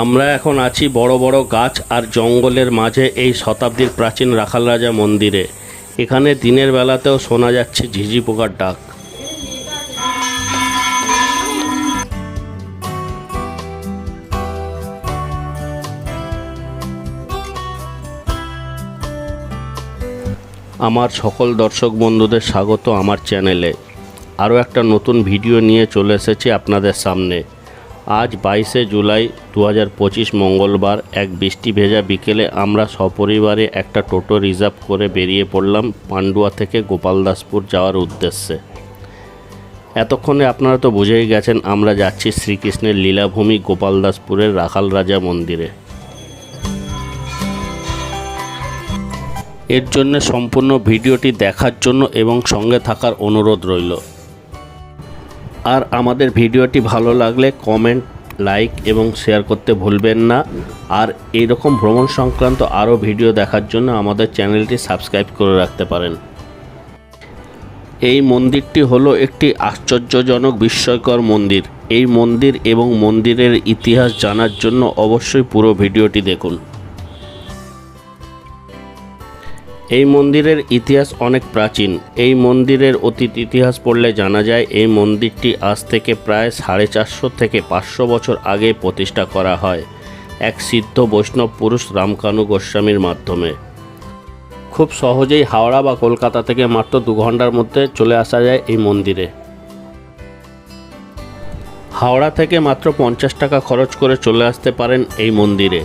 আমরা এখন আছি বড় বড় গাছ আর জঙ্গলের মাঝে এই শতাব্দীর প্রাচীন রাখাল রাজা মন্দিরে। এখানে দিনের বেলাতেও শোনা যাচ্ছে ঝিঝি পোকার ডাক। আমার সকল দর্শক বন্ধুদের স্বাগত আমার চ্যানেলে। আরও একটা নতুন ভিডিও নিয়ে চলে এসেছি আপনাদের সামনে। আজ 22শে জুলাই 2025 মঙ্গলবার এক বৃষ্টি ভেজা বিকেলে আমরা সপরিবারে একটা টোটো রিজার্ভ করে বেরিয়ে পড়লাম পান্ডুয়া থেকে গোপালদাসপুর যাওয়ার উদ্দেশ্যে। এতক্ষণে আপনারা তো বুঝেই গেছেন আমরা যাচ্ছি শ্রীকৃষ্ণের লীলাভূমি গোপালদাসপুরের রাখাল রাজা মন্দিরে। এর জন্য সম্পূর্ণ ভিডিওটি দেখার জন্য এবং সঙ্গে থাকার অনুরোধ রইল। আর আমাদের ভিডিওটি ভালো লাগলে কমেন্ট, লাইক এবং শেয়ার করতে ভুলবেন না। আর এইরকম ভ্রমণ সংক্রান্ত আরও ভিডিও দেখার জন্য আমাদের চ্যানেলটি সাবস্ক্রাইব করে রাখতে পারেন। এই মন্দিরটি হলো একটি আশ্চর্যজনক বিস্ময়কর মন্দির। এই মন্দির এবং মন্দিরের ইতিহাস জানার জন্য অবশ্যই পুরো ভিডিওটি দেখুন। এই মন্দিরের ইতিহাস অনেক প্রাচীন। এই মন্দিরের অতীত ইতিহাস পড়লে জানা যায় এই মন্দিরটি আজ থেকে প্রায় 450 থেকে 500 বছর আগে প্রতিষ্ঠা করা হয় এক সিদ্ধ বৈষ্ণব পুরুষ রামকানু গোস্বামীর মাধ্যমে। খুব সহজেই হাওড়া বা কলকাতা থেকে মাত্র 2 ঘন্টার মধ্যে চলে আসা যায় এই মন্দিরে। হাওড়া থেকে মাত্র 50 টাকা খরচ করে চলে আসতে পারেন এই মন্দিরে।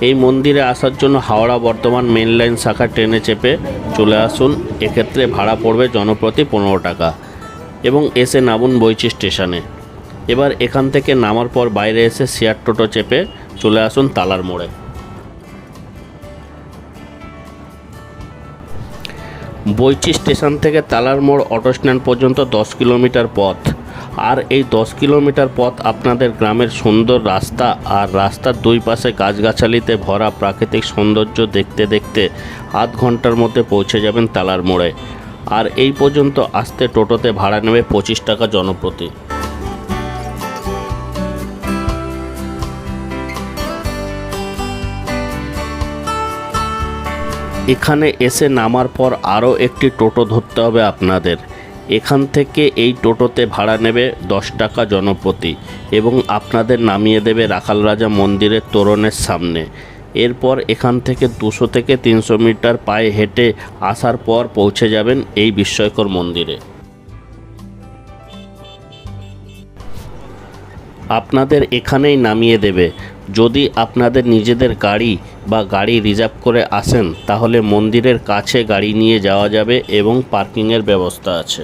এই মন্দিরে আসার জন্য হাওড়া বর্ধমান মেন লাইন শাখা ট্রেনে চেপে চলে আসুন। এক্ষেত্রে ভাড়া পড়বে জনপ্রতি 15 টাকা এবং এসে নামুন বৈচি স্টেশনে। এবার এখান থেকে নামার পর বাইরে এসে শেয়ার টোটো চেপে চলে আসুন তালার মোড়ে। বৈচি স্টেশন থেকে তালার মোড় অটো স্ট্যান্ড পর্যন্ত 10 কিলোমিটার পথ। আর এই 10 কিলোমিটার পথ আপনাদের গ্রামের সুন্দর রাস্তা আর রাস্তার দুই পাশে গাছগাছালিতে ভরা প্রাকৃতিক সৌন্দর্য দেখতে দেখতে আধ ঘন্টার মধ্যে পৌঁছে যাবেন তালার মোড়ে। আর এই পর্যন্ত আসতে টোটোতে ভাড়া নেবে 25 টাকা জনপ্রতি। এখানে এসে নামার পর আরও একটি টোটো ধরতে হবে আপনাদের। এখান থেকে এই টোটোতে ভাড়া নেবে 10 টাকা জনপ্রতি এবং আপনাদের নামিয়ে দেবে রাখাল রাজা মন্দিরের তোরণের সামনে। এরপর এখান থেকে 200 থেকে 300 মিটার পায়ে হেঁটে আসার পর পৌঁছে যাবেন এই বিস্ময়কর মন্দিরে। আপনাদের এখানেই নামিয়ে দেবে। যদি আপনাদের নিজেদের গাড়ি বা গাড়ি রিজার্ভ করে আসেন তাহলে মন্দিরের কাছে গাড়ি নিয়ে যাওয়া যাবে এবং পার্কিংয়ের ব্যবস্থা আছে।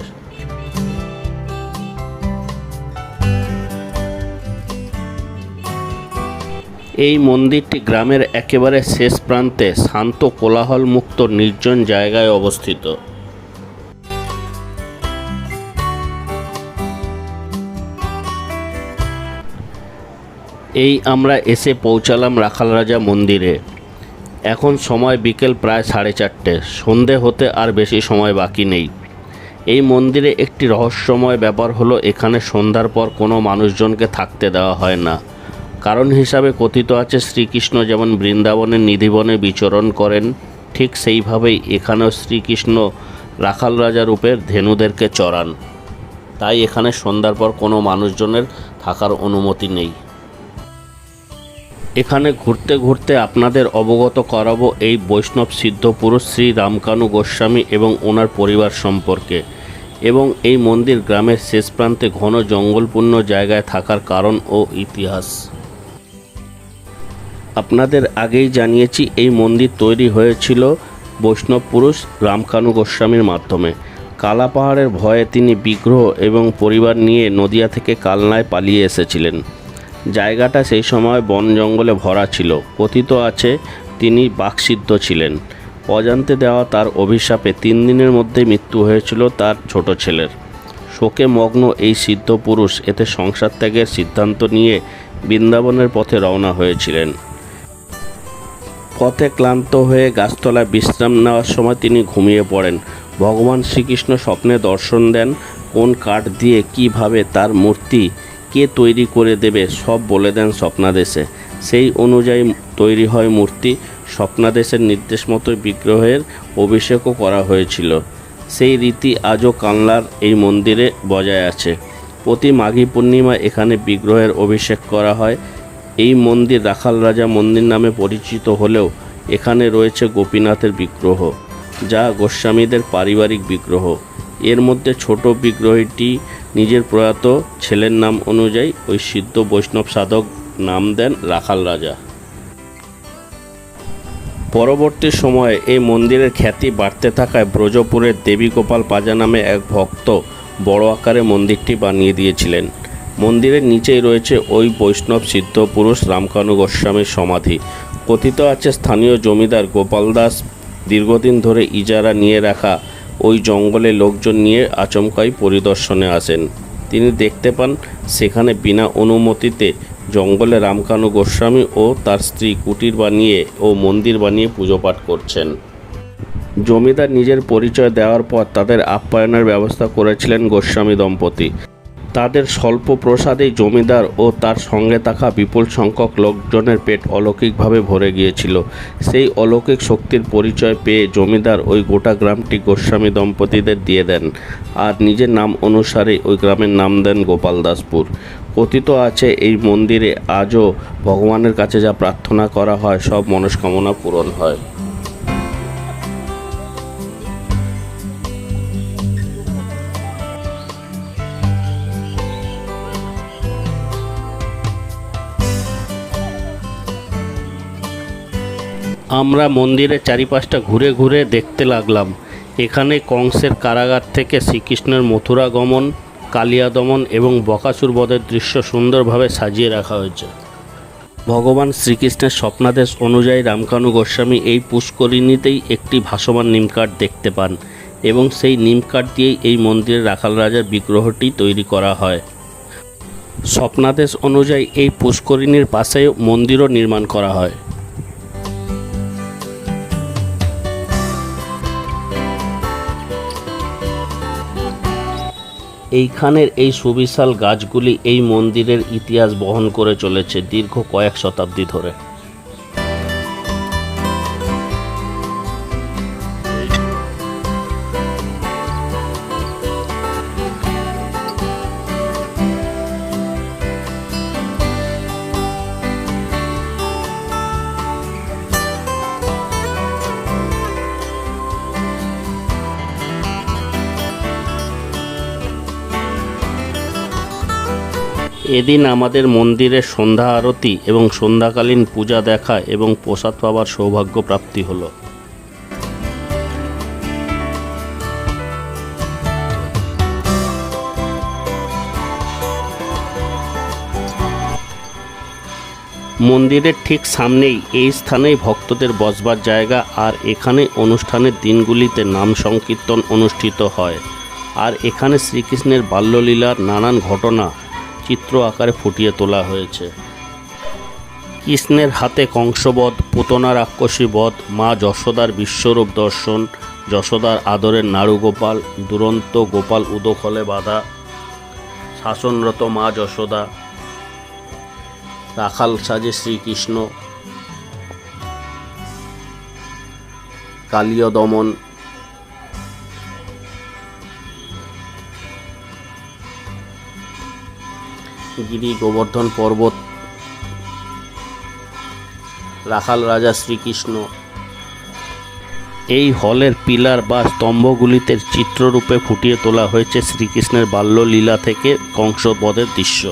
এই মন্দিরটি গ্রামের একেবারে শেষ প্রান্তে শান্ত কোলাহল মুক্ত নির্জন জায়গায় অবস্থিত। এই আমরা এসে পৌঁছালাম রাখাল রাজা মন্দিরে। এখন সময় বিকেল প্রায় 4:30। সন্ধে হতে আর বেশি সময় বাকি নেই। এই মন্দিরে একটি রহস্যময় ব্যাপার হলো এখানে সন্ধ্যার পর কোনো মানুষজনকে থাকতে দেওয়া হয় না। কারণ হিসাবে কথিত আছে শ্রীকৃষ্ণ যেমন বৃন্দাবনের নিধিবনে বিচরণ করেন ঠিক সেইভাবেই এখানেও শ্রীকৃষ্ণ রাখাল রাজা রূপের ধেনুদেরকে চড়ান। তাই এখানে সন্ধ্যার পর কোনো মানুষজনের থাকার অনুমতি নেই। এখানে ঘুরতে ঘুরতে আপনাদের অবগত করাবো এই বৈষ্ণব সিদ্ধ পুরুষ শ্রী রামকানু গোস্বামী এবং ওনার পরিবার সম্পর্কে এবং এই মন্দির গ্রামের শেষ প্রান্তে ঘন জঙ্গলপূর্ণ জায়গায় থাকার কারণ ও ইতিহাস। আপনাদের আগেই জানিয়েছি এই মন্দির তৈরি হয়েছিল বৈষ্ণব পুরুষ রামকানু গোস্বামীর মাধ্যমে। কালা পাহাড়ের ভয়ে তিনি বিগ্রহ এবং পরিবার নিয়ে নদিয়া থেকে কালনায় পালিয়ে এসেছিলেন। জায়গাটা সেই সময় বন জঙ্গলে ভরা ছিল। কথিত আছে তিনি বাকসিদ্ধ ছিলেন। অজান্তে দেওয়া তার অভিশাপে 3 দিনের মধ্যে মৃত্যু হয়েছিল তার ছোট ছেলের। শোকে মগ্ন এই সিদ্ধ পুরুষ এতে সংসার ত্যাগের সিদ্ধান্ত নিয়ে বৃন্দাবনের পথে রওনা হয়েছিলেন। পথে ক্লান্ত হয়ে গাছতলায় বিশ্রাম নেওয়ার সময় তিনি ঘুমিয়ে পড়েন। ভগবান শ্রীকৃষ্ণ স্বপ্নে দর্শন দেন। কোন কাঠ দিয়ে কিভাবে তার মূর্তি কে তৈরি করে দেবে সব বলে দেন স্বপ্নাদেশে। সেই অনুযায়ী তৈরি হয় মূর্তি। স্বপ্নাদেশের নির্দেশ মতোই বিগ্রহের অভিষেকও করা হয়েছিল। সেই রীতি আজও কালনার এই মন্দিরে বজায় আছে। প্রতি মাঘী পূর্ণিমা এখানে বিগ্রহের অভিষেক করা হয়। এই মন্দির রাখাল রাজা মন্দির নামে পরিচিত হলেও এখানে রয়েছে গোপীনাথের বিগ্রহ, যা গোস্বামীদের পারিবারিক বিগ্রহ। এর মধ্যে ছোট বিগ্রহটি নিজের প্রয়াত ছেলের নাম অনুযায়ী ওই সিদ্ধ বৈষ্ণব সাধক নাম দেন রাখাল রাজা। পরবর্তী সময়ে এই মন্দিরের খ্যাতি বাড়তে থাকায় ব্রজপুরের দেবী গোপাল পাজা নামে এক ভক্ত বড় আকারে মন্দিরটি বানিয়ে দিয়েছিলেন। মন্দিরের নিচেই রয়েছে ওই বৈষ্ণব সিদ্ধ পুরুষ রামকানু গোস্বামীর সমাধি। কথিত আছে স্থানীয় জমিদার গোপাল দাস দীর্ঘদিন ধরে ইজারা নিয়ে রাখা ওই জঙ্গলে লোকজন নিয়ে আচমকাই পরিদর্শনে আসেন। তিনি দেখতে পান সেখানে বিনা অনুমতিতে জঙ্গলে রামকানু গোস্বামী ও তার স্ত্রী কুটির বানিয়ে ও মন্দির বানিয়ে পুজো পাঠ করছেন। জমিদার নিজের পরিচয় দেওয়ার পর তাদের আপ্যায়নের ব্যবস্থা করেছিলেন গোস্বামী দম্পতি। তাদের স্বল্প প্রসাদেই জমিদার ও তার সঙ্গে থাকা বিপুল সংখ্যক লোকজনের পেট অলৌকিকভাবে ভরে গিয়েছিল। সেই অলৌকিক শক্তির পরিচয় পেয়ে জমিদার ওই গোটা গ্রামটি গোস্বামী দম্পতিদের দিয়ে দেন আর নিজের নাম অনুসারে ওই গ্রামের নাম দেন গোপালদাসপুর। কথিত আছে এই মন্দিরে আজও ভগবানের কাছে যা প্রার্থনা করা হয় সব মনস্কামনা পূরণ হয়। আমরা মন্দিরের চারিপাশটা ঘুরে ঘুরে দেখতে লাগলাম। এখানে কংসের কারাগার থেকে শ্রীকৃষ্ণের মথুরা গমন, কালিয়া দমন এবং বকাসুর বধের দৃশ্য সুন্দরভাবে সাজিয়ে রাখা হয়েছে। ভগবান শ্রীকৃষ্ণের স্বপ্নাদেশ অনুযায়ী রামকানু গোস্বামী এই পুষ্করিণীতেই একটি ভাসমান নিমকাঠ দেখতে পান এবং সেই নিমকাঠ দিয়েই এই মন্দিরের রাখাল রাজার বিগ্রহটি তৈরি করা হয়। স্বপ্নাদেশ অনুযায়ী এই পুষ্করিণীর পাশে মন্দিরও নির্মাণ করা হয়। এইখানের এই সুবিশাল গাছগুলি এই মন্দিরের ইতিহাস বহন করে চলেছে দীর্ঘ কয়েক শতাব্দী ধরে। এদিন আমাদের মন্দিরের সন্ধ্যা আরতি এবং সন্ধ্যাকালীন পূজা দেখা এবং প্রসাদ পাওয়ার সৌভাগ্য প্রাপ্তি হলো। মন্দিরের ঠিক সামনেই এই স্থানেই ভক্তদের বসবার জায়গা, আর এখানে অনুষ্ঠানের দিনগুলিতে নাম সংকীর্তন অনুষ্ঠিত হয়। আর এখানে শ্রীকৃষ্ণের বাল্যলীলার নানান ঘটনা চিত্র আকারে ফুটিয়ে তোলা হয়েছে। কৃষ্ণের হাতে কংসবধ, পুতনা রাক্ষসী বধ, মা যশোদার বিশ্বরূপ দর্শন, যশোদার আদরের নাড়ুগোপাল, দুরন্ত গোপাল উদখলে বাঁধা, শাসনরত মা যশোদা, রাখাল সাজে শ্রীকৃষ্ণ, কালীয় দমন, গিরি গোবর্ধন পর্বত, রাখাল রাজা শ্রীকৃষ্ণ। এই হলের পিলার বা স্তম্ভগুলিতে চিত্ররূপে ফুটিয়ে তোলা হয়েছে শ্রীকৃষ্ণের বাল্যলীলা থেকে কংসবধের দৃশ্য।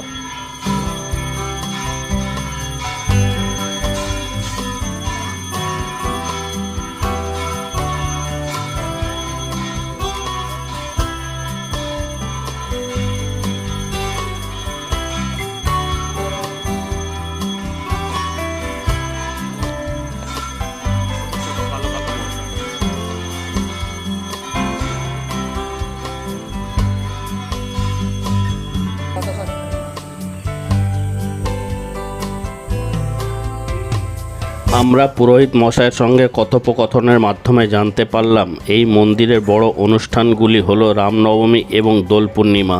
আমরা পুরোহিত মশাইয়ের সঙ্গে কথোপকথনের মাধ্যমে জানতে পারলাম এই মন্দিরের বড় অনুষ্ঠানগুলি হলো রামনবমী এবং দোল পূর্ণিমা।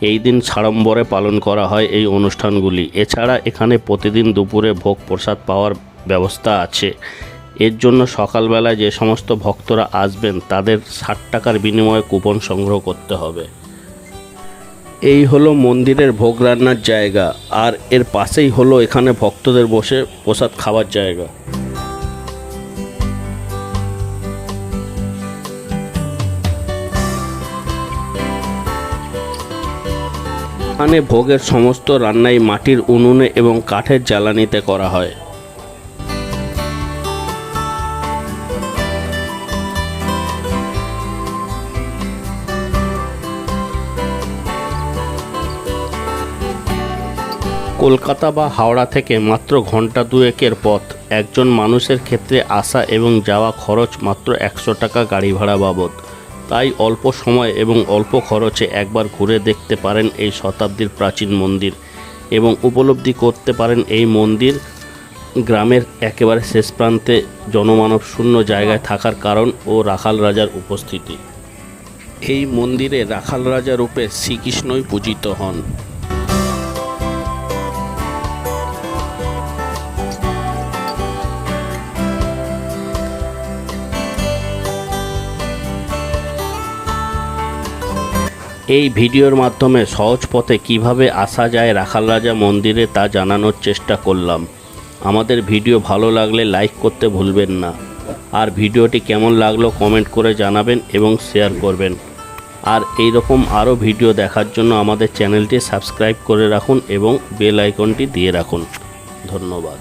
এই দিন সাড়ম্বরে পালন করা হয় এই অনুষ্ঠানগুলি। এছাড়া এখানে প্রতিদিন দুপুরে ভোগ প্রসাদ পাওয়ার ব্যবস্থা আছে। এর জন্য সকালবেলায় যে সমস্ত ভক্তরা আসবেন তাদের 60 টাকার বিনিময়ে কুপন সংগ্রহ করতে হবে। এই হলো মন্দিরের ভোগ রান্নার জায়গা, আর এর পাশেই হলো এখানে ভক্তদের বসে প্রসাদ খাওয়ার জায়গা। এখানে ভোগের সমস্ত রান্নাই মাটির উনুনে এবং কাঠের জ্বালানিতে করা হয়। কলকাতা বা হাওড়া থেকে মাত্র ঘন্টা দুয়েকের পথ। একজন মানুষের ক্ষেত্রে আসা এবং যাওয়া খরচ মাত্র 100 টাকা গাড়ি ভাড়া বাবদ। তাই অল্প সময় এবং অল্প খরচে একবার ঘুরে দেখতে পারেন এই শতাব্দীর প্রাচীন মন্দির এবং উপলব্ধি করতে পারেন এই মন্দির গ্রামের একেবারে শেষ প্রান্তে জনমানব শূন্য জায়গায় থাকার কারণ ও রাখাল রাজার উপস্থিতি। এই মন্দিরে রাখাল রাজা রূপে শ্রীকৃষ্ণই পূজিত হন। এই ভিডিওর মাধ্যমে সহজ পথে কিভাবে আসা যায় রাখাল রাজা মন্দিরে তা জানানোর চেষ্টা করলাম। আমাদের ভিডিও ভালো লাগলে লাইক করতে ভুলবেন না, আর ভিডিওটি কেমন লাগলো কমেন্ট করে জানাবেন এবং শেয়ার করবেন। আর এই রকম আরও ভিডিও দেখার জন্য আমাদের চ্যানেলটি সাবস্ক্রাইব করে রাখুন এবং বেল আইকনটি দিয়ে রাখুন। ধন্যবাদ।